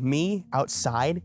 me outside?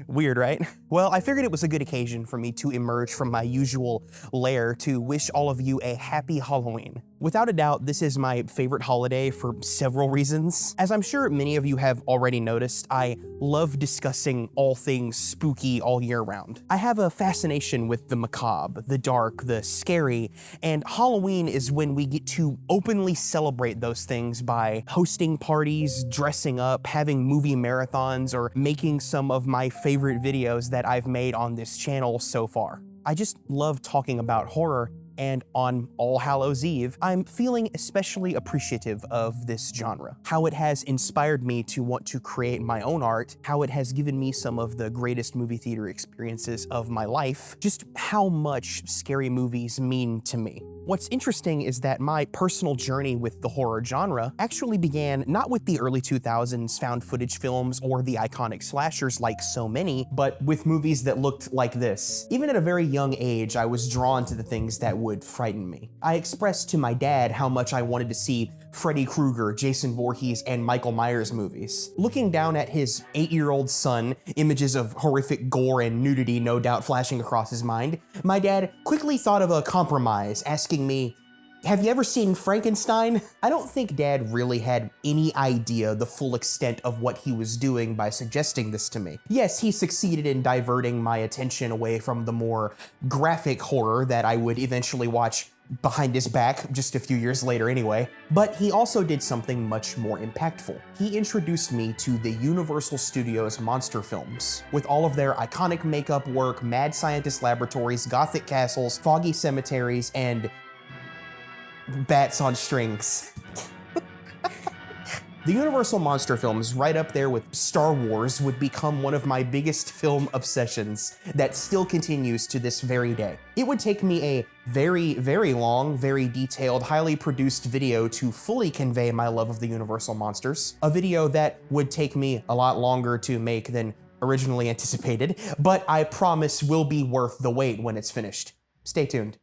Weird, right? Well, I figured it was a good occasion for me to emerge from my usual lair to wish all of you a happy Halloween. Without a doubt, this is my favorite holiday for several reasons. As I'm sure many of you have already noticed, I love discussing all things spooky all year round. I have a fascination with the macabre, the dark, the scary, and Halloween is when we get to openly celebrate those things by hosting parties, dressing up, having movie marathons, or making some of my favorite videos that I've made on this channel so far. I just love talking about horror, and on All Hallows Eve, I'm feeling especially appreciative of this genre, how it has inspired me to want to create my own art, how it has given me some of the greatest movie theater experiences of my life, just how much scary movies mean to me. What's interesting is that my personal journey with the horror genre actually began not with the early 2000s found footage films or the iconic slashers like so many, but with movies that looked like this. Even at a very young age, I was drawn to the things that would frighten me. I expressed to my dad how much I wanted to see Freddy Krueger, Jason Voorhees, and Michael Myers movies. Looking down at his 8-year-old son, images of horrific gore and nudity no doubt flashing across his mind, my dad quickly thought of a compromise, asking me, "Have you ever seen Frankenstein?" I don't think Dad really had any idea the full extent of what he was doing by suggesting this to me. Yes, he succeeded in diverting my attention away from the more graphic horror that I would eventually watch behind his back just a few years later anyway. But he also did something much more impactful. He introduced me to the Universal Studios monster films. With all of their iconic makeup work, mad scientist laboratories, gothic castles, foggy cemeteries, and bats on strings. The Universal monster films, right up there with Star Wars, would become one of my biggest film obsessions that still continues to this very day. It would take me a very, very long, very detailed, highly produced video to fully convey my love of the Universal monsters. A video that would take me a lot longer to make than originally anticipated, but I promise will be worth the wait when it's finished. Stay tuned.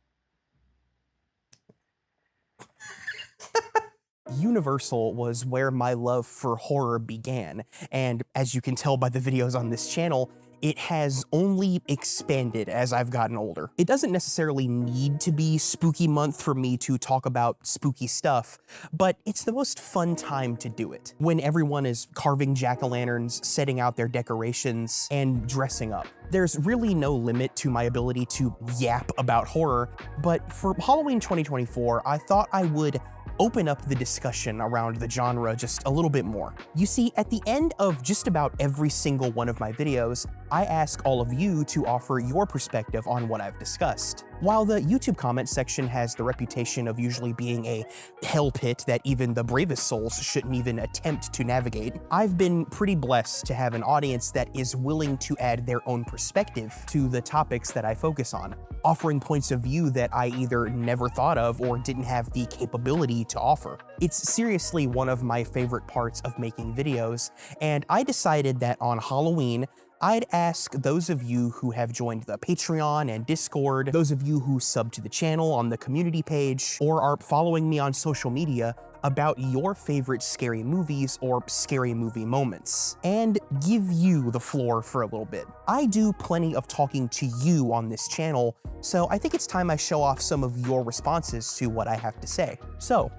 Universal was where my love for horror began, and as you can tell by the videos on this channel, it has only expanded as I've gotten older. It doesn't necessarily need to be spooky month for me to talk about spooky stuff, but it's the most fun time to do it. When everyone is carving jack-o'-lanterns, setting out their decorations, and dressing up. There's really no limit to my ability to yap about horror, but for Halloween 2024, I thought I would open up the discussion around the genre just a little bit more. You see, at the end of just about every single one of my videos, I ask all of you to offer your perspective on what I've discussed. While the YouTube comment section has the reputation of usually being a hell pit that even the bravest souls shouldn't even attempt to navigate, I've been pretty blessed to have an audience that is willing to add their own perspective to the topics that I focus on, offering points of view that I either never thought of or didn't have the capability to offer. It's seriously one of my favorite parts of making videos, and I decided that on Halloween, I'd ask those of you who have joined the Patreon and Discord, those of you who sub to the channel on the community page, or are following me on social media, about your favorite scary movies or scary movie moments, and give you the floor for a little bit. I do plenty of talking to you on this channel, so I think it's time I show off some of your responses to what I have to say. So,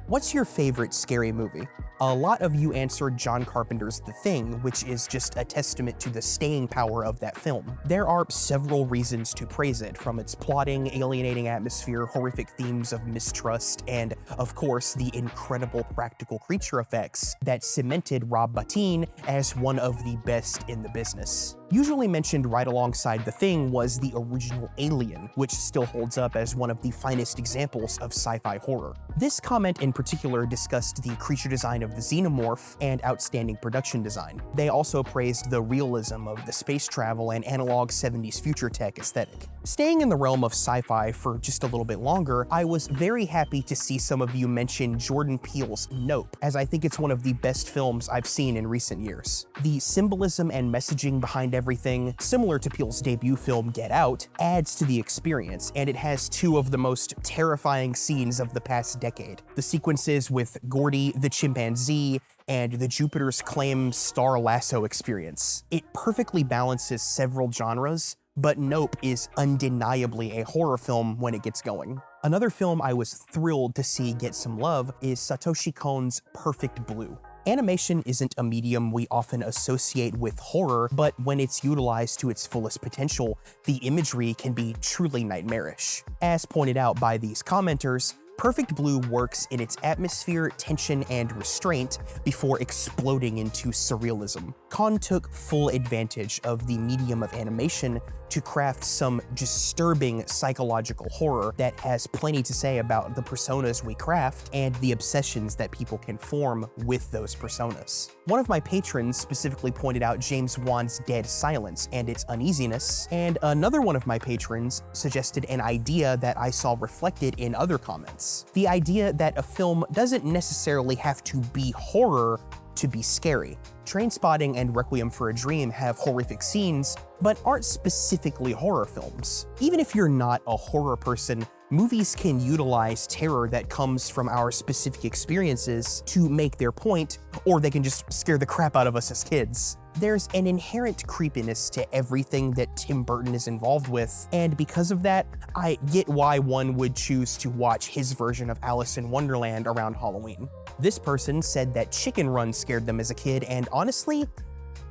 what's your favorite scary movie? A lot of you answered John Carpenter's The Thing, which is just a testament to the staying power of that film. There are several reasons to praise it, from its plotting, alienating atmosphere, horrific themes of mistrust, and, of course, the incredible practical creature effects that cemented Rob Bottin as one of the best in the business. Usually mentioned right alongside The Thing was the original Alien, which still holds up as one of the finest examples of sci-fi horror. This comment in particular discussed the creature design of the xenomorph and outstanding production design. They also praised the realism of the space travel and analog 70s future tech aesthetic. Staying in the realm of sci-fi for just a little bit longer, I was very happy to see some of you mention Jordan Peele's Nope, as I think it's one of the best films I've seen in recent years. The symbolism and messaging behind everything, similar to Peele's debut film Get Out, adds to the experience, and it has two of the most terrifying scenes of the past decade. The sequences with Gordy the chimpanzee and the Jupiter's Claim star lasso experience. It perfectly balances several genres, but Nope is undeniably a horror film when it gets going. Another film I was thrilled to see get some love is Satoshi Kon's Perfect Blue. Animation isn't a medium we often associate with horror, but when it's utilized to its fullest potential, the imagery can be truly nightmarish. As pointed out by these commenters, Perfect Blue works in its atmosphere, tension, and restraint before exploding into surrealism. Kon took full advantage of the medium of animation to craft some disturbing psychological horror that has plenty to say about the personas we craft and the obsessions that people can form with those personas. One of my patrons specifically pointed out James Wan's Dead Silence and its uneasiness, and another one of my patrons suggested an idea that I saw reflected in other comments. The idea that a film doesn't necessarily have to be horror to be scary. Trainspotting and Requiem for a Dream have horrific scenes, but aren't specifically horror films. Even if you're not a horror person, movies can utilize terror that comes from our specific experiences to make their point, or they can just scare the crap out of us as kids. There's an inherent creepiness to everything that Tim Burton is involved with, and because of that, I get why one would choose to watch his version of Alice in Wonderland around Halloween. This person said that Chicken Run scared them as a kid, and honestly,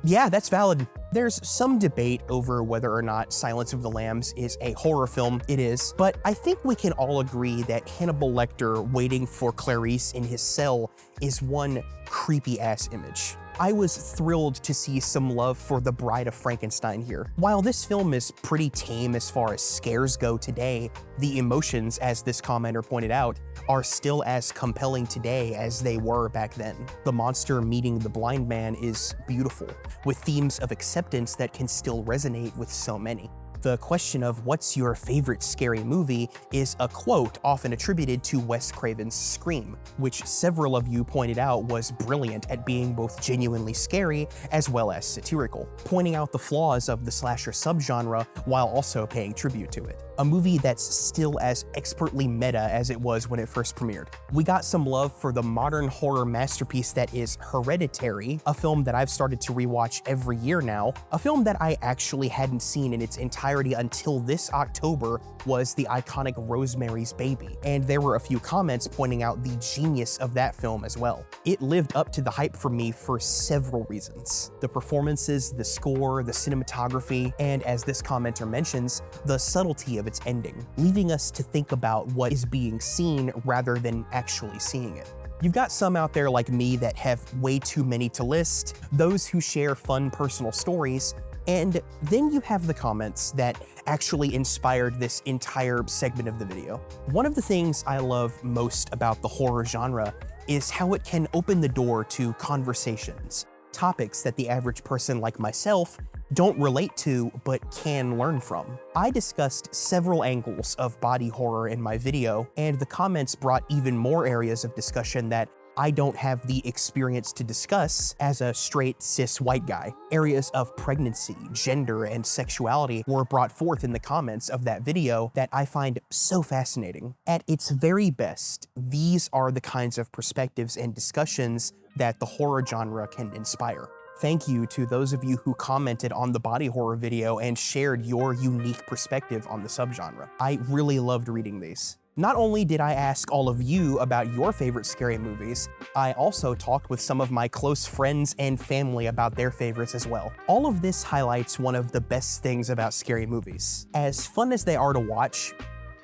yeah, that's valid. There's some debate over whether or not Silence of the Lambs is a horror film. It is, but I think we can all agree that Hannibal Lecter waiting for Clarice in his cell is one creepy-ass image. I was thrilled to see some love for The Bride of Frankenstein here. While this film is pretty tame as far as scares go today, the emotions, as this commenter pointed out, are still as compelling today as they were back then. The monster meeting the blind man is beautiful, with themes of acceptance that can still resonate with so many. The question of what's your favorite scary movie is a quote often attributed to Wes Craven's Scream, which several of you pointed out was brilliant at being both genuinely scary as well as satirical, pointing out the flaws of the slasher subgenre while also paying tribute to it. A movie that's still as expertly meta as it was when it first premiered. We got some love for the modern horror masterpiece that is Hereditary, a film that I've started to rewatch every year now, a film that I actually hadn't seen in its entirety until this October was the iconic Rosemary's Baby, and there were a few comments pointing out the genius of that film as well. It lived up to the hype for me for several reasons. The performances, the score, the cinematography, and as this commenter mentions, the subtlety of its ending, leaving us to think about what is being seen rather than actually seeing it. You've got some out there like me that have way too many to list, those who share fun personal stories, and then you have the comments that actually inspired this entire segment of the video. One of the things I love most about the horror genre is how it can open the door to conversations, topics that the average person like myself don't relate to but can learn from. I discussed several angles of body horror in my video, and the comments brought even more areas of discussion that I don't have the experience to discuss as a straight cis white guy. Areas of pregnancy, gender, and sexuality were brought forth in the comments of that video that I find so fascinating. At its very best, these are the kinds of perspectives and discussions that the horror genre can inspire. Thank you to those of you who commented on the body horror video and shared your unique perspective on the subgenre. I really loved reading these. Not only did I ask all of you about your favorite scary movies, I also talked with some of my close friends and family about their favorites as well. All of this highlights one of the best things about scary movies. As fun as they are to watch,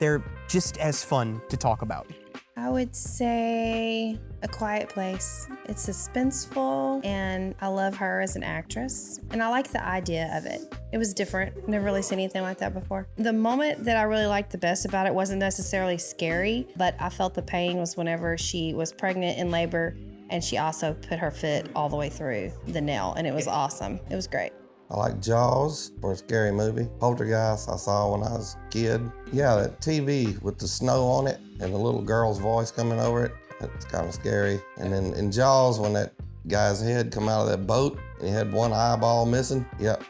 they're just as fun to talk about. I would say A Quiet Place. It's suspenseful, and I love her as an actress, and I like the idea of it. It was different. Never really seen anything like that before. The moment that I really liked the best about it wasn't necessarily scary, but I felt the pain was whenever she was pregnant in labor, and she also put her foot all the way through the nail, and it was awesome. It was great. I like Jaws for a scary movie. Poltergeist I saw when I was a kid. Yeah, that TV with the snow on it and the little girl's voice coming over it. That's kind of scary. And then in Jaws, when that guy's head come out of that boat and he had one eyeball missing. Yep.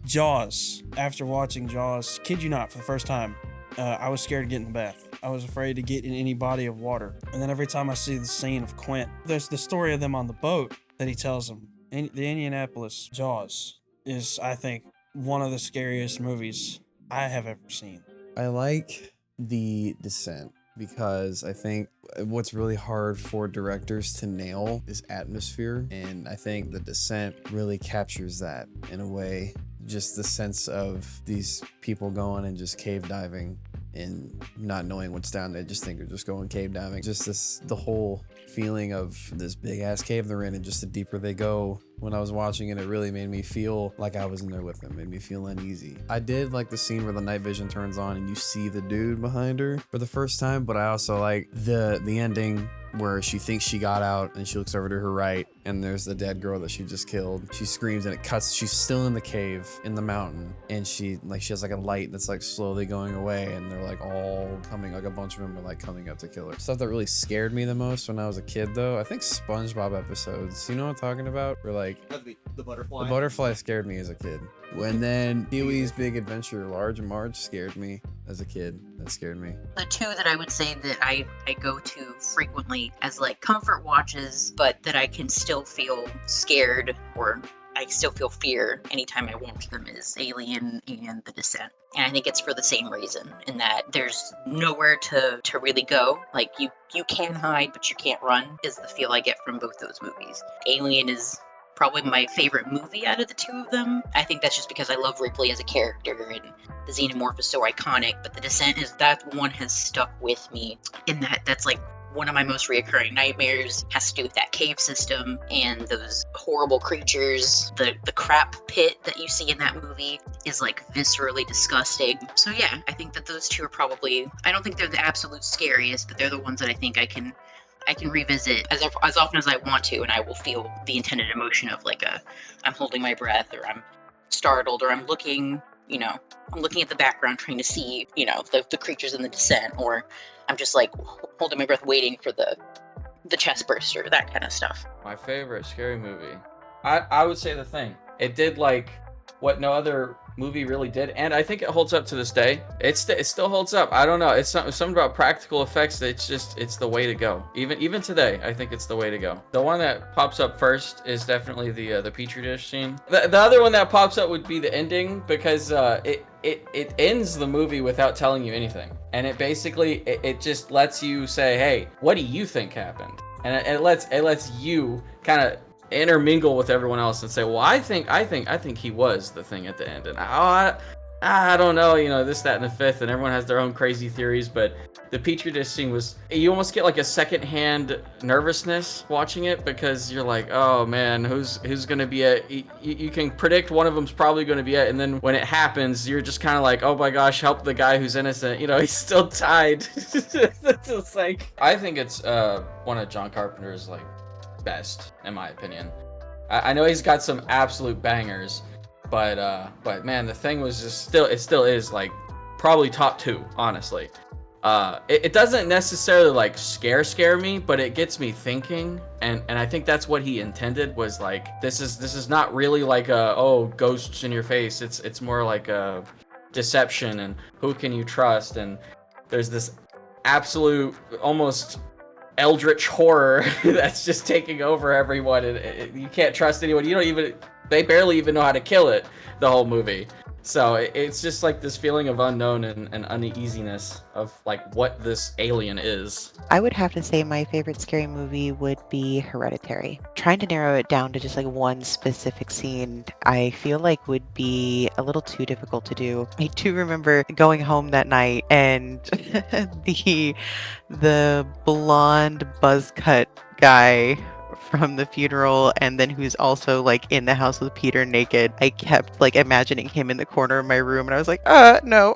Jaws. After watching Jaws, kid you not, for the first time, I was scared to get in the bath. I was afraid to get in any body of water. And then every time I see the scene of Quint, there's the story of them on the boat that he tells them. The Indianapolis Jaws is, I think, one of the scariest movies I have ever seen. I like The Descent because I think what's really hard for directors to nail is atmosphere. And I think The Descent really captures that in a way. Just the sense of these people going and just cave diving and not knowing what's down there. Just think they're just going cave diving. Just the whole feeling of this big ass cave they're in, and just the deeper they go. When I was watching it, it really made me feel like I was in there with them. It made me feel uneasy. I did like the scene where the night vision turns on and you see the dude behind her for the first time, but I also like the ending where she thinks she got out and she looks over to her right and there's the dead girl that she just killed. She screams and it cuts. She's still in the cave in the mountain, and she has like a light that's like slowly going away, and they're like all coming, like a bunch of them are like coming up to kill her. Stuff that really scared me the most when I was a kid though, I think SpongeBob episodes. You know what I'm talking about? Where like The butterfly. the butterfly scared me as a kid. When then Pee-wee's Big Adventure, Large Marge scared me as a kid. That scared me. The two that I would say that I go to frequently as like comfort watches, but that I can still feel scared or I still feel fear anytime I watch them is Alien and The Descent. And I think it's for the same reason, in that there's nowhere to really go. Like you can hide, but you can't run, is the feel I get from both those movies. Alien is probably my favorite movie out of the two of them. I think that's just because I love Ripley as a character and the xenomorph is so iconic, but The Descent is, that one has stuck with me in that's like one of my most reoccurring nightmares. Has to do with that cave system and those horrible creatures. The crap pit that you see in that movie is like viscerally disgusting. So yeah, I think that those two are probably, I don't think they're the absolute scariest, but they're the ones that I think I can revisit as often as I want to, and I will feel the intended emotion of like I'm holding my breath, or I'm startled, or I'm looking at the background trying to see, the creatures in The Descent, or I'm just like holding my breath waiting for the chest burster, that kind of stuff. My favorite scary movie, I would say The Thing. It did like what no other movie really did, and I think it holds up to this day. It still holds up. I don't know, it's something about practical effects that it's the way to go. Even today, I think it's the way to go. The one that pops up first is definitely the petri dish scene. The other one that pops up would be the ending, because it ends the movie without telling you anything, and it basically it just lets you say, hey, what do you think happened? And it lets you kind of intermingle with everyone else and say, well, I think he was the thing at the end, and I don't know, this, that, and the fifth, and everyone has their own crazy theories. But the petri dish scene was, you almost get like a secondhand nervousness watching it, because you're like, oh man, who's gonna be it? You can predict one of them's probably gonna be it, and then when it happens, you're just kind of like, oh my gosh, help the guy who's innocent, he's still tied. It's like, I think it's one of John Carpenter's like best, in my opinion. I know he's got some absolute bangers, but man, The Thing was just it still is like probably top 2, honestly. It doesn't necessarily like scare me, but it gets me thinking, and I think that's what he intended, was like, this is not really like ghosts in your face. It's more like a deception, and who can you trust, and there's this absolute almost eldritch horror that's just taking over everyone, and you can't trust anyone. They barely even know how to kill it the whole movie. So it's just like this feeling of unknown and uneasiness of like what this alien is. I would have to say my favorite scary movie would be Hereditary. Trying to narrow it down to just like one specific scene, I feel like would be a little too difficult to do. I do remember going home that night and the blonde buzz cut guy from the funeral and then who's also like in the house with Peter naked, I kept like imagining him in the corner of my room and I was like, no.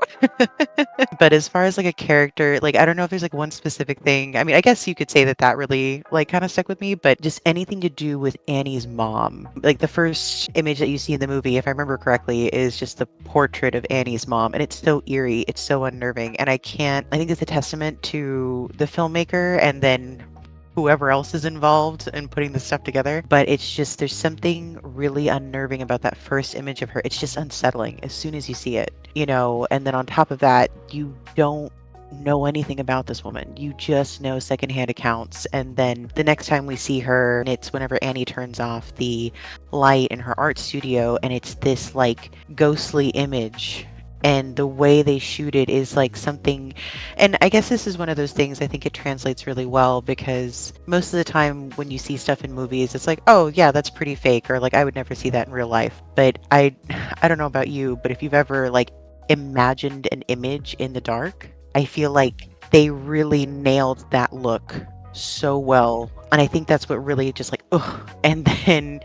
But as far as like a character, like I don't know if there's like one specific thing. I mean, I guess you could say that that really like kind of stuck with me, but just anything to do with Annie's mom. Like the first image that you see in the movie, if I remember correctly, is just the portrait of Annie's mom, and it's so eerie, it's so unnerving, and I think it's a testament to the filmmaker and then whoever else is involved in putting this stuff together. But it's just, there's something really unnerving about that first image of her. It's just unsettling as soon as you see it, you know. And then on top of that, you don't know anything about this woman. You just know secondhand accounts. And then the next time we see her, it's whenever Annie turns off the light in her art studio, and it's this like ghostly image. And the way they shoot it is like something, and I guess this is one of those things, I think it translates really well, because most of the time when you see stuff in movies, it's like, oh yeah, that's pretty fake, or like I would never see that in real life. But I don't know about you, but if you've ever like imagined an image in the dark, I feel like they really nailed that look so well. And I think that's what really just like, ugh. And then,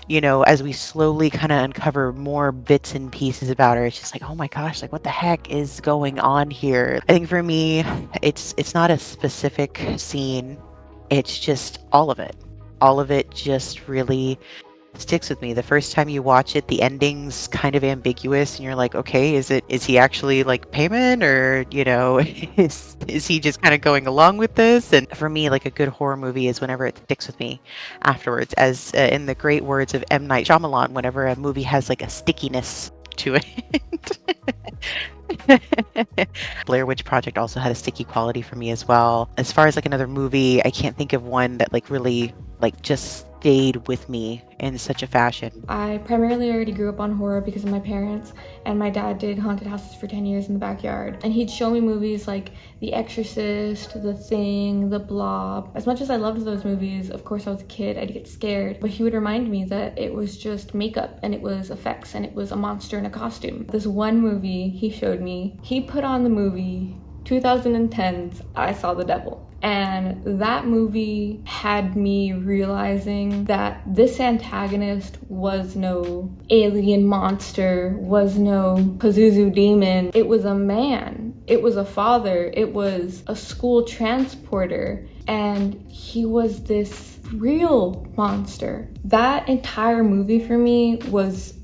you know, as we slowly kind of uncover more bits and pieces about her, it's just like, oh my gosh, like what the heck is going on here? I think for me, it's not a specific scene. It's just all of it. All of it just really sticks with me. The first time you watch it, the ending's kind of ambiguous and you're like, okay, is he actually like payment, or, you know, is he just kind of going along with this? And for me, like a good horror movie is whenever it sticks with me afterwards, as in the great words of M. Night Shyamalan, whenever a movie has like a stickiness to it. Blair Witch Project also had a sticky quality for me as well. As far as like another movie, I can't think of one that like really like just stayed with me in such a fashion. I primarily already grew up on horror because of my parents, and my dad did haunted houses for 10 years in the backyard. And he'd show me movies like The Exorcist, The Thing, The Blob. As much as I loved those movies, of course I was a kid, I'd get scared, but he would remind me that it was just makeup and it was effects and it was a monster in a costume. This one movie he showed me, he put on the movie 2010's I Saw the Devil. And that movie had me realizing that this antagonist was no alien monster, was no Pazuzu demon. It was a man. It was a father. It was a school transporter. And he was this real monster. That entire movie for me was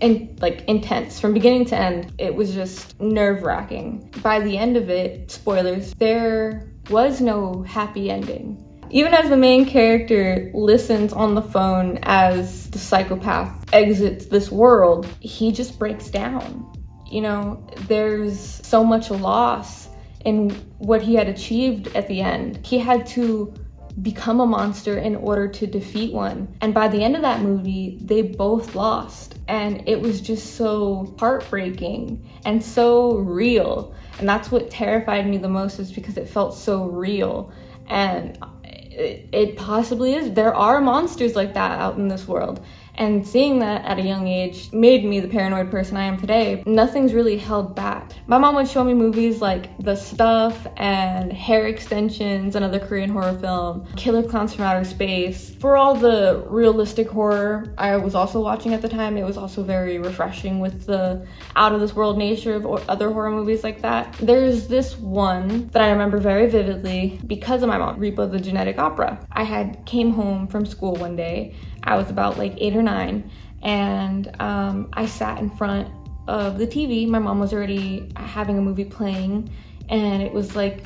intense from beginning to end. It was just nerve-wracking. By the end of it, spoilers, there was no happy ending. Even as the main character listens on the phone as the psychopath exits this world, he just breaks down. You know, there's so much loss in what he had achieved at the end. He had to become a monster in order to defeat one. And by the end of that movie, they both lost. And it was just so heartbreaking and so real. And that's what terrified me the most, is because it felt so real. And it possibly is. There are monsters like that out in this world. And seeing that at a young age made me the paranoid person I am today. Nothing's really held back. My mom would show me movies like The Stuff and Hair Extensions, another Korean horror film, Killer Clowns from Outer Space. For all the realistic horror I was also watching at the time, it was also very refreshing with the out-of-this-world nature of other horror movies like that. There's this one that I remember very vividly because of my mom, Repo the Genetic Opera. I came home from school one day. I was about like 8 or 9, and I sat in front of the TV. My mom was already having a movie playing, and it was like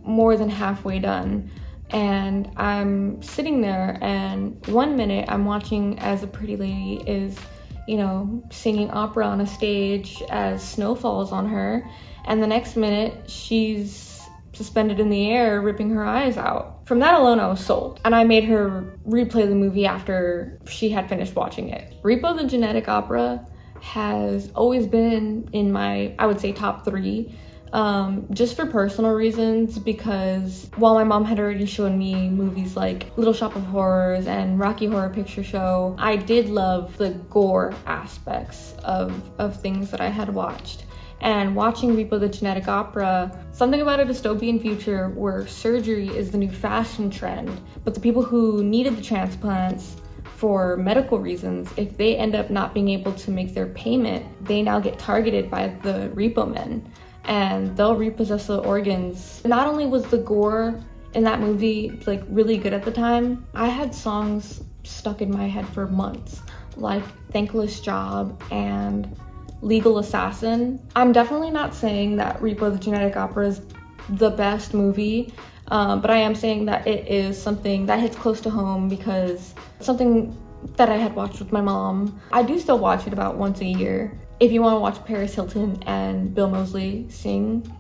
more than halfway done. And I'm sitting there, and one minute I'm watching as a pretty lady is, you know, singing opera on a stage as snow falls on her, and the next minute she's suspended in the air, ripping her eyes out. From that alone, I was sold. And I made her replay the movie after she had finished watching it. Repo the Genetic Opera has always been in my, I would say, top 3 just for personal reasons, because while my mom had already shown me movies like Little Shop of Horrors and Rocky Horror Picture Show, I did love the gore aspects of things that I had watched. And watching Repo the Genetic Opera, something about a dystopian future where surgery is the new fashion trend, but the people who needed the transplants for medical reasons, if they end up not being able to make their payment, they now get targeted by the Repo men, and they'll repossess the organs. Not only was the gore in that movie like really good at the time, I had songs stuck in my head for months, like Thankless Job and Legal Assassin. I'm definitely not saying that Repo the Genetic Opera is the best movie, but I am saying that it is something that hits close to home because it's something that I had watched with my mom. I do still watch it about once a year. If you want to watch Paris Hilton and Bill Moseley sing,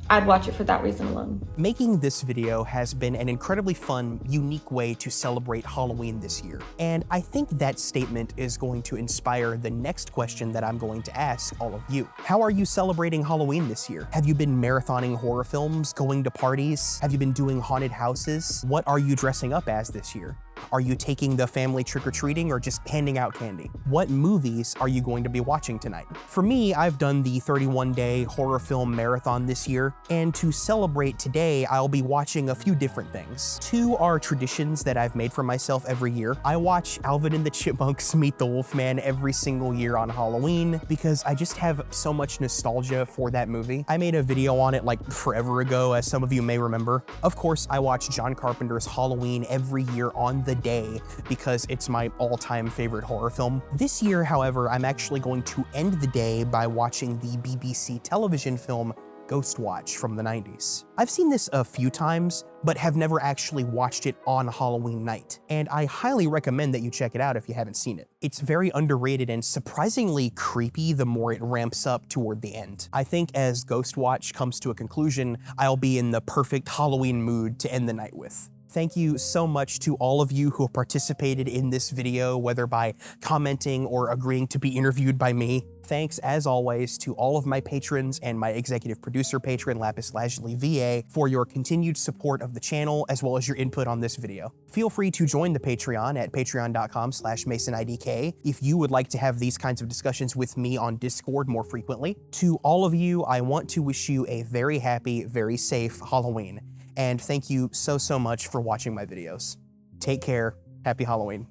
I'd watch it for that reason alone. Making this video has been an incredibly fun, unique way to celebrate Halloween this year. And I think that statement is going to inspire the next question that I'm going to ask all of you. How are you celebrating Halloween this year? Have you been marathoning horror films, going to parties? Have you been doing haunted houses? What are you dressing up as this year? Are you taking the family trick-or-treating or just handing out candy? What movies are you going to be watching tonight? For me, I've done the 31-day horror film marathon this year, and to celebrate today, I'll be watching a few different things. Two are traditions that I've made for myself every year. I watch Alvin and the Chipmunks Meet the Wolfman every single year on Halloween because I just have so much nostalgia for that movie. I made a video on it like forever ago, as some of you may remember. Of course, I watch John Carpenter's Halloween every year on the day because it's my all-time favorite horror film. This year, however, I'm actually going to end the day by watching the BBC television film Ghost Watch from the 90s. I've seen this a few times, but have never actually watched it on Halloween night, and I highly recommend that you check it out if you haven't seen it. It's very underrated and surprisingly creepy the more it ramps up toward the end. I think as Ghost Watch comes to a conclusion, I'll be in the perfect Halloween mood to end the night with. Thank you so much to all of you who participated in this video, whether by commenting or agreeing to be interviewed by me. Thanks, as always, to all of my patrons and my executive producer patron, Lapis Lazuli VA, for your continued support of the channel, as well as your input on this video. Feel free to join the Patreon at patreon.com/MasonIDK if you would like to have these kinds of discussions with me on Discord more frequently. To all of you, I want to wish you a very happy, very safe Halloween. And thank you so much for watching my videos. Take care. Happy Halloween.